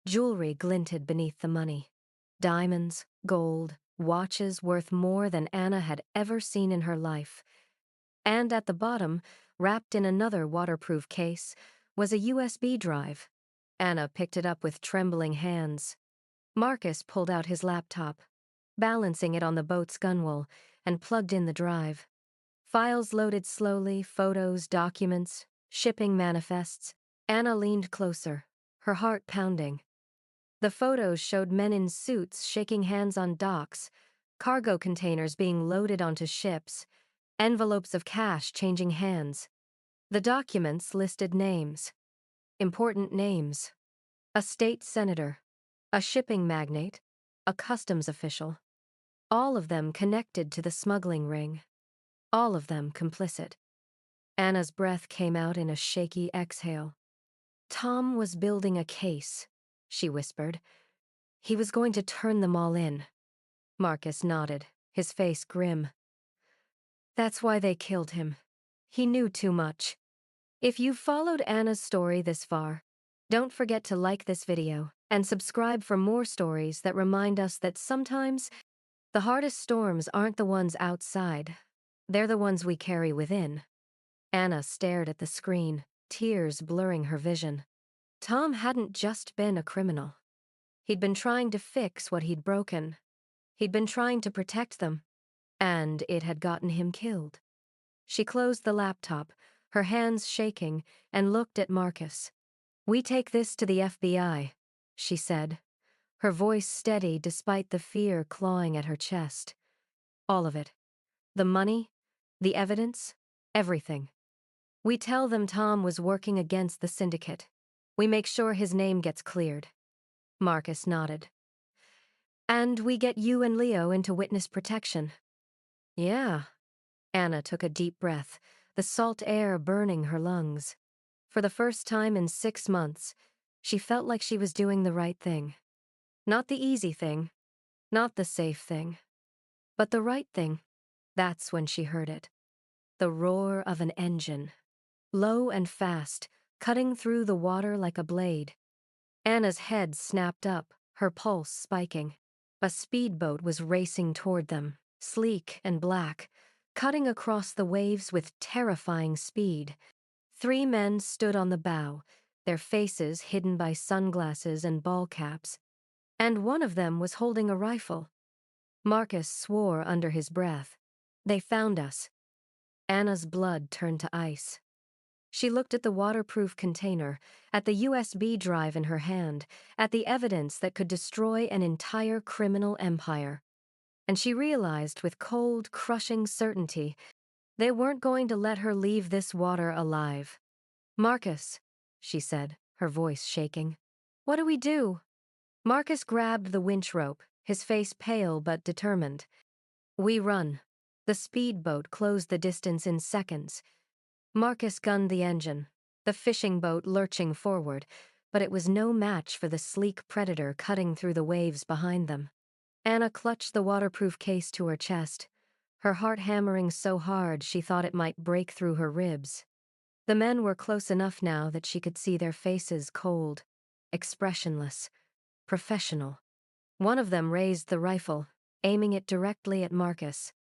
Jewelry glinted beneath the money. Diamonds, gold, watches worth more than Anna had ever seen in her life. And at the bottom, wrapped in another waterproof case, was a USB drive. Anna picked it up with trembling hands. Marcus pulled out his laptop, balancing it on the boat's gunwale, and plugged in the drive. Files loaded slowly, photos, documents, shipping manifests. Anna leaned closer, her heart pounding. The photos showed men in suits shaking hands on docks, cargo containers being loaded onto ships, envelopes of cash changing hands. The documents listed names. Important names. A state senator, a shipping magnate, a customs official. All of them connected to the smuggling ring. All of them complicit. Anna's breath came out in a shaky exhale. Tom was building a case, she whispered. He was going to turn them all in. Marcus nodded, his face grim. That's why they killed him. He knew too much. If you've followed Anna's story this far, don't forget to like this video and subscribe for more stories that remind us that sometimes the hardest storms aren't the ones outside. They're the ones we carry within. Anna stared at the screen, tears blurring her vision. Tom hadn't just been a criminal. He'd been trying to fix what he'd broken. He'd been trying to protect them, and it had gotten him killed. She closed the laptop, her hands shaking, and looked at Marcus. "We take this to the FBI," she said, her voice steady despite the fear clawing at her chest. "All of it. The money, the evidence, everything. We tell them Tom was working against the syndicate. We make sure his name gets cleared." Marcus nodded. "And we get you and Leo into witness protection." "Yeah." Anna took a deep breath, the salt air burning her lungs. For the first time in 6 months, she felt like she was doing the right thing. Not the easy thing, not the safe thing, but the right thing. That's when she heard it. The roar of an engine. Low and fast, cutting through the water like a blade. Anna's head snapped up, her pulse spiking. A speedboat was racing toward them, sleek and black, cutting across the waves with terrifying speed. 3 men stood on the bow, their faces hidden by sunglasses and ball caps, and one of them was holding a rifle. Marcus swore under his breath. "They found us." Anna's blood turned to ice. She looked at the waterproof container, at the USB drive in her hand, at the evidence that could destroy an entire criminal empire. And she realized with cold, crushing certainty they weren't going to let her leave this water alive. "Marcus," she said, her voice shaking. "What do we do?" Marcus grabbed the winch rope, his face pale but determined. "We run." The speedboat closed the distance in seconds. Marcus gunned the engine, the fishing boat lurching forward, but it was no match for the sleek predator cutting through the waves behind them. Anna clutched the waterproof case to her chest, her heart hammering so hard she thought it might break through her ribs. The men were close enough now that she could see their faces cold, expressionless, professional. One of them raised the rifle, aiming it directly at Marcus.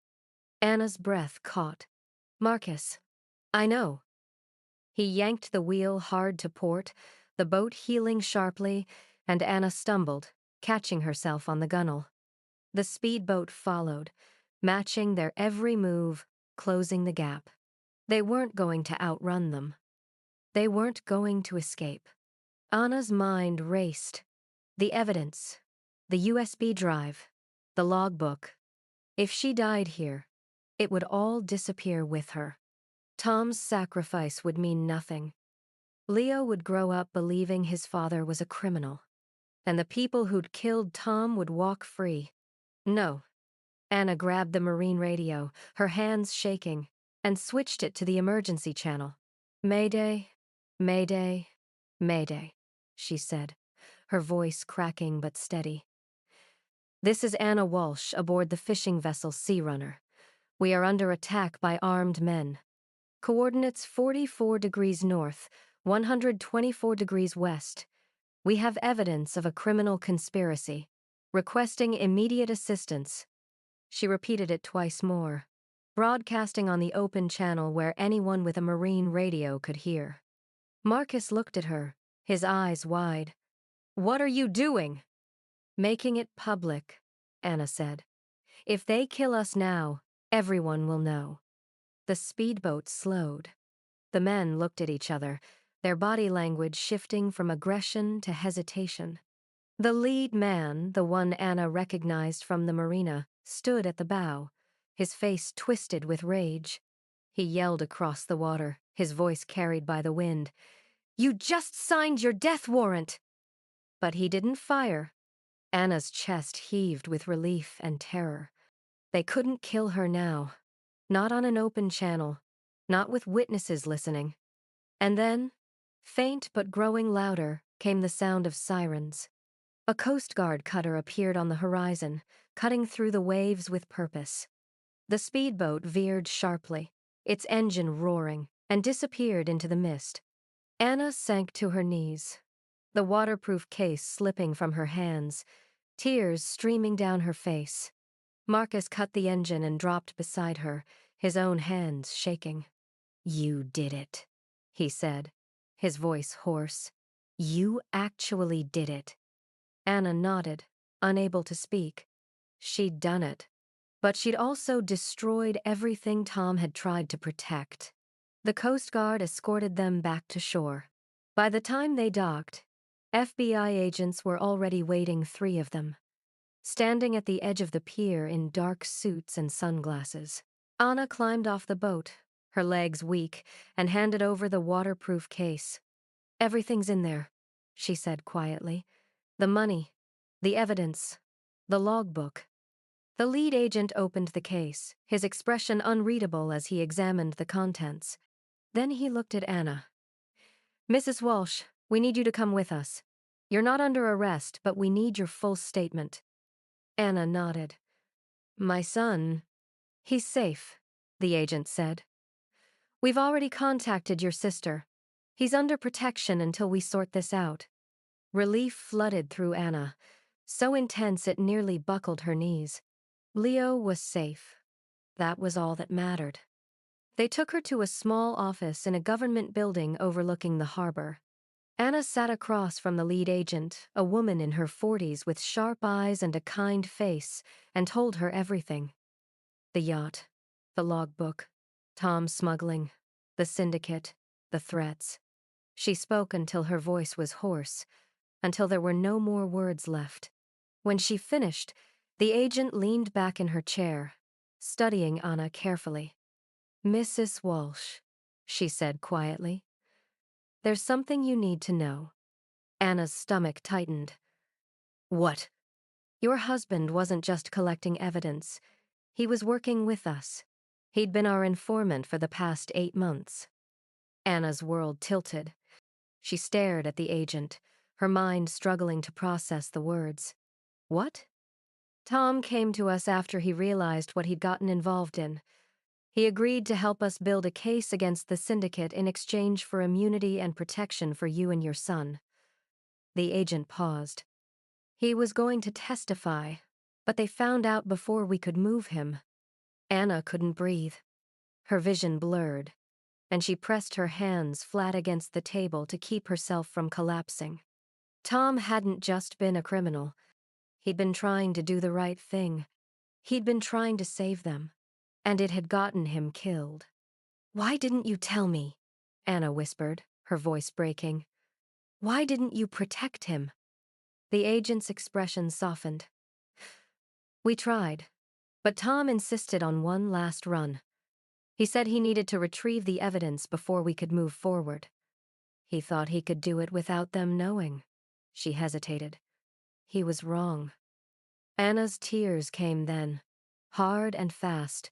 Anna's breath caught. "Marcus, I know." He yanked the wheel hard to port, the boat heeling sharply, and Anna stumbled, catching herself on the gunwale. The speedboat followed, matching their every move, closing the gap. They weren't going to outrun them. They weren't going to escape. Anna's mind raced. The evidence, the USB drive, the logbook. If she died here, it would all disappear with her. Tom's sacrifice would mean nothing. Leo would grow up believing his father was a criminal, and the people who'd killed Tom would walk free. No. Anna grabbed the marine radio, her hands shaking, and switched it to the emergency channel. Mayday, Mayday, Mayday, she said, her voice cracking but steady. This is Anna Walsh aboard the fishing vessel Sea Runner. We are under attack by armed men. Coordinates 44 degrees north, 124 degrees west. We have evidence of a criminal conspiracy. Requesting immediate assistance. She repeated it twice more, broadcasting on the open channel where anyone with a marine radio could hear. Marcus looked at her, his eyes wide. What are you doing? Making it public, Anna said. If they kill us now, everyone will know. The speedboat slowed. The men looked at each other, their body language shifting from aggression to hesitation. The lead man, the one Anna recognized from the marina, stood at the bow, his face twisted with rage. He yelled across the water, his voice carried by the wind. You just signed your death warrant! But he didn't fire. Anna's chest heaved with relief and terror. They couldn't kill her now. Not on an open channel. Not with witnesses listening. And then, faint but growing louder, came the sound of sirens. A Coast Guard cutter appeared on the horizon, cutting through the waves with purpose. The speedboat veered sharply, its engine roaring, and disappeared into the mist. Anna sank to her knees, the waterproof case slipping from her hands, tears streaming down her face. Marcus cut the engine and dropped beside her, his own hands shaking. You did it, he said, his voice hoarse. You actually did it. Anna nodded, unable to speak. She'd done it. But she'd also destroyed everything Tom had tried to protect. The Coast Guard escorted them back to shore. By the time they docked, FBI agents were already waiting, 3 of them, standing at the edge of the pier in dark suits and sunglasses. Anna climbed off the boat, her legs weak, and handed over the waterproof case. Everything's in there, she said quietly. The money, the evidence, the logbook. The lead agent opened the case, his expression unreadable as he examined the contents. Then he looked at Anna. Mrs. Walsh, we need you to come with us. You're not under arrest, but we need your full statement. Anna nodded. My son, he's safe, the agent said. We've already contacted your sister. He's under protection until we sort this out. Relief flooded through Anna, so intense it nearly buckled her knees. Leo was safe. That was all that mattered. They took her to a small office in a government building overlooking the harbor. Anna sat across from the lead agent, a woman in her 40s with sharp eyes and a kind face, and told her everything. The yacht, the logbook, Tom smuggling, the syndicate, the threats. She spoke until her voice was hoarse, until there were no more words left. When she finished, the agent leaned back in her chair, studying Anna carefully. Mrs. Walsh, she said quietly. There's something you need to know. Anna's stomach tightened. What? Your husband wasn't just collecting evidence. He was working with us. He'd been our informant for the past 8 months. Anna's world tilted. She stared at the agent, her mind struggling to process the words. What? Tom came to us after he realized what he'd gotten involved in. He agreed to help us build a case against the syndicate in exchange for immunity and protection for you and your son. The agent paused. He was going to testify, but they found out before we could move him. Anna couldn't breathe. Her vision blurred, and she pressed her hands flat against the table to keep herself from collapsing. Tom hadn't just been a criminal. He'd been trying to do the right thing. He'd been trying to save them, and it had gotten him killed. Why didn't you tell me? Anna whispered, her voice breaking. "Why didn't you protect him?" The agent's expression softened. "We tried, but Tom insisted on one last run. He said he needed to retrieve the evidence before we could move forward. He thought he could do it without them knowing." She hesitated. "He was wrong." Anna's tears came then, hard and fast,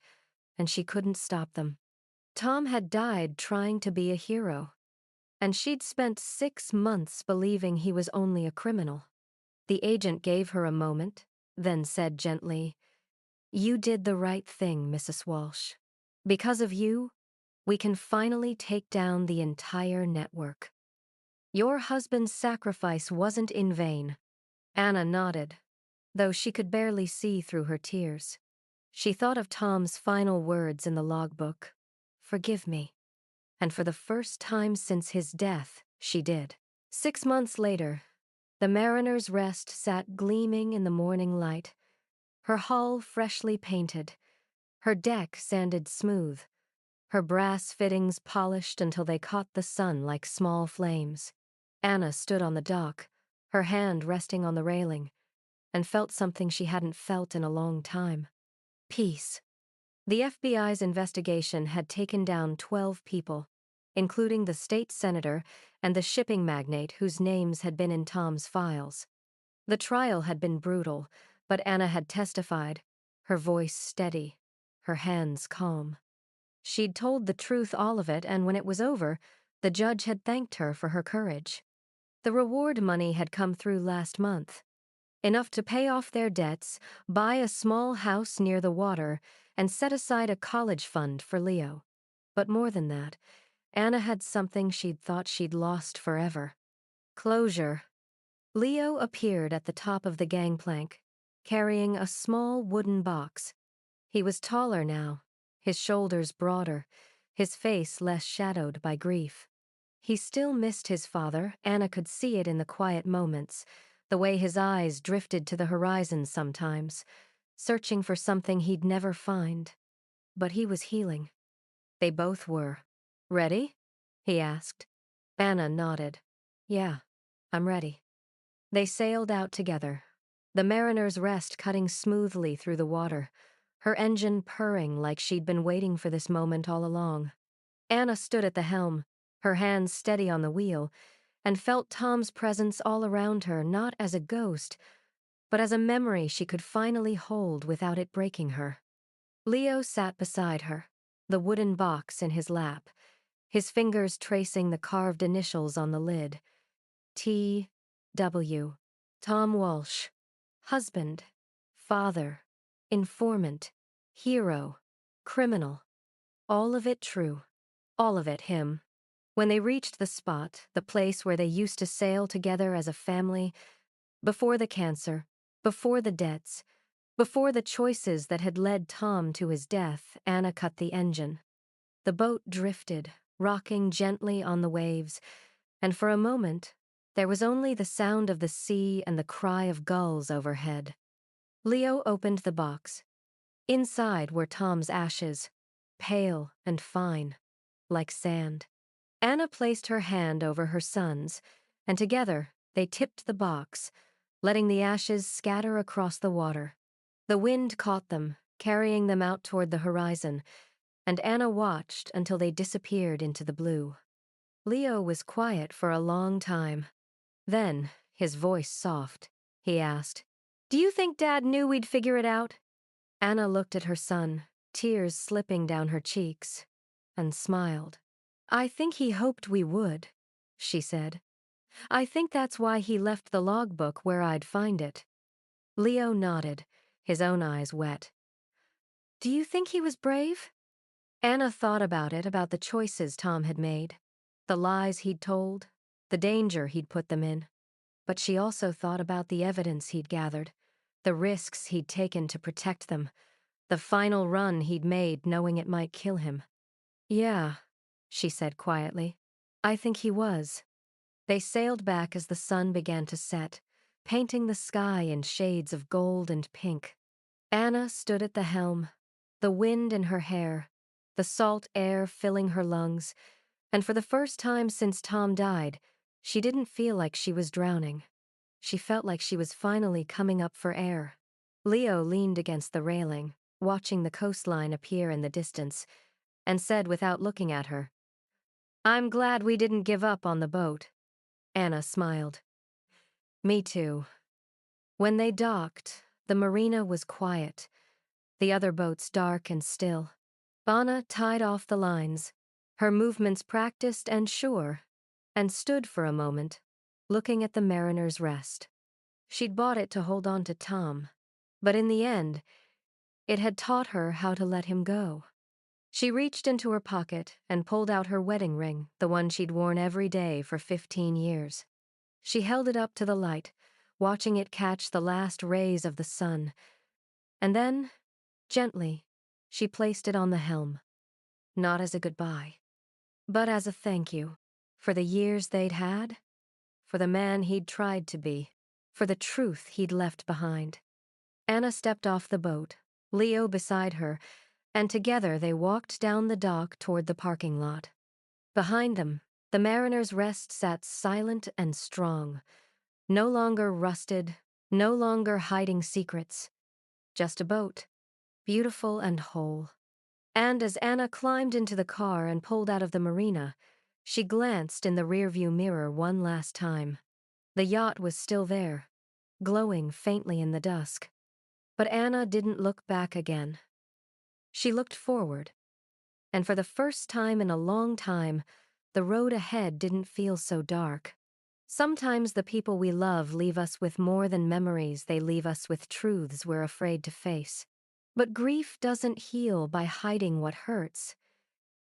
and she couldn't stop them. Tom had died trying to be a hero, and she'd spent 6 months believing he was only a criminal. The agent gave her a moment, then said gently, "You did the right thing, Mrs. Walsh. Because of you, we can finally take down the entire network. Your husband's sacrifice wasn't in vain." Anna nodded, though she could barely see through her tears. She thought of Tom's final words in the logbook, "Forgive me." And for the first time since his death, she did. 6 months later, the Mariner's Rest sat gleaming in the morning light, her hull freshly painted, her deck sanded smooth, her brass fittings polished until they caught the sun like small flames. Anna stood on the dock, her hand resting on the railing, and felt something she hadn't felt in a long time. Peace. The FBI's investigation had taken down 12 people, including the state senator and the shipping magnate whose names had been in Tom's files. The trial had been brutal, but Anna had testified, her voice steady, her hands calm. She'd told the truth, all of it, and when it was over, the judge had thanked her for her courage. The reward money had come through last month, enough to pay off their debts, buy a small house near the water, and set aside a college fund for Leo. But more than that, Anna had something she'd thought she'd lost forever. Closure. Leo appeared at the top of the gangplank, carrying a small wooden box. He was taller now, his shoulders broader, his face less shadowed by grief. He still missed his father. Anna could see it in the quiet moments, the way his eyes drifted to the horizon sometimes, searching for something he'd never find. But he was healing. They both were. "Ready?" he asked. Anna nodded. "Yeah, I'm ready." They sailed out together, the Mariner's Rest cutting smoothly through the water, her engine purring like she'd been waiting for this moment all along. Anna stood at the helm, her hands steady on the wheel, and felt Tom's presence all around her, not as a ghost, but as a memory she could finally hold without it breaking her. Leo sat beside her, the wooden box in his lap, his fingers tracing the carved initials on the lid. T.W. Tom Walsh. Husband, father, informant, hero, criminal. All of it true. All of it him. When they reached the spot, the place where they used to sail together as a family, before the cancer, before the debts, before the choices that had led Tom to his death, Anna cut the engine. The boat drifted, rocking gently on the waves, and for a moment, there was only the sound of the sea and the cry of gulls overhead. Leo opened the box. Inside were Tom's ashes, pale and fine, like sand. Anna placed her hand over her son's, and together they tipped the box, letting the ashes scatter across the water. The wind caught them, carrying them out toward the horizon, and Anna watched until they disappeared into the blue. Leo was quiet for a long time. Then, his voice soft, he asked, "Do you think Dad knew we'd figure it out?" Anna looked at her son, tears slipping down her cheeks, and smiled. "I think he hoped we would," she said. "I think that's why he left the logbook where I'd find it." Leo nodded, his own eyes wet. "Do you think he was brave?" Anna thought about it, about the choices Tom had made, the lies he'd told, the danger he'd put them in. But she also thought about the evidence he'd gathered, the risks he'd taken to protect them, the final run he'd made knowing it might kill him. "Yeah," she said quietly. "I think he was." They sailed back as the sun began to set, painting the sky in shades of gold and pink. Anna stood at the helm, the wind in her hair, the salt air filling her lungs, And for the first time since Tom died, she didn't feel like she was drowning. She felt like she was finally coming up for air. Leo leaned against the railing, watching the coastline appear in the distance, and said without looking at her, "I'm glad we didn't give up on the boat." Anna smiled. "Me too." When they docked, the marina was quiet, the other boats dark and still. Anna tied off the lines, her movements practiced and sure, and stood for a moment, looking at the Mariner's Rest. She'd bought it to hold on to Tom, but in the end, it had taught her how to let him go. She reached into her pocket and pulled out her wedding ring, the one she'd worn every day for 15 years. She held it up to the light, watching it catch the last rays of the sun, and then, gently, she placed it on the helm, not as a goodbye, but as a thank you for the years they'd had, for the man he'd tried to be, for the truth he'd left behind. Anna stepped off the boat, Leo beside her, and together they walked down the dock toward the parking lot. Behind them, the Mariner's Rest sat silent and strong, no longer rusted, no longer hiding secrets, just a boat, beautiful and whole. And as Anna climbed into the car and pulled out of the marina, she glanced in the rearview mirror one last time. The yacht was still there, glowing faintly in the dusk. But Anna didn't look back again. She looked forward, and for the first time in a long time, the road ahead didn't feel so dark. Sometimes the people we love leave us with more than memories, they leave us with truths we're afraid to face. But grief doesn't heal by hiding what hurts.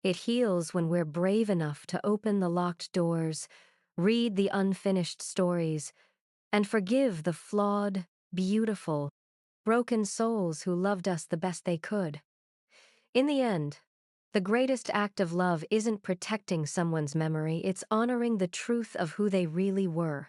It heals when we're brave enough to open the locked doors, read the unfinished stories, and forgive the flawed, beautiful, broken souls who loved us the best they could. In the end, the greatest act of love isn't protecting someone's memory, it's honoring the truth of who they really were.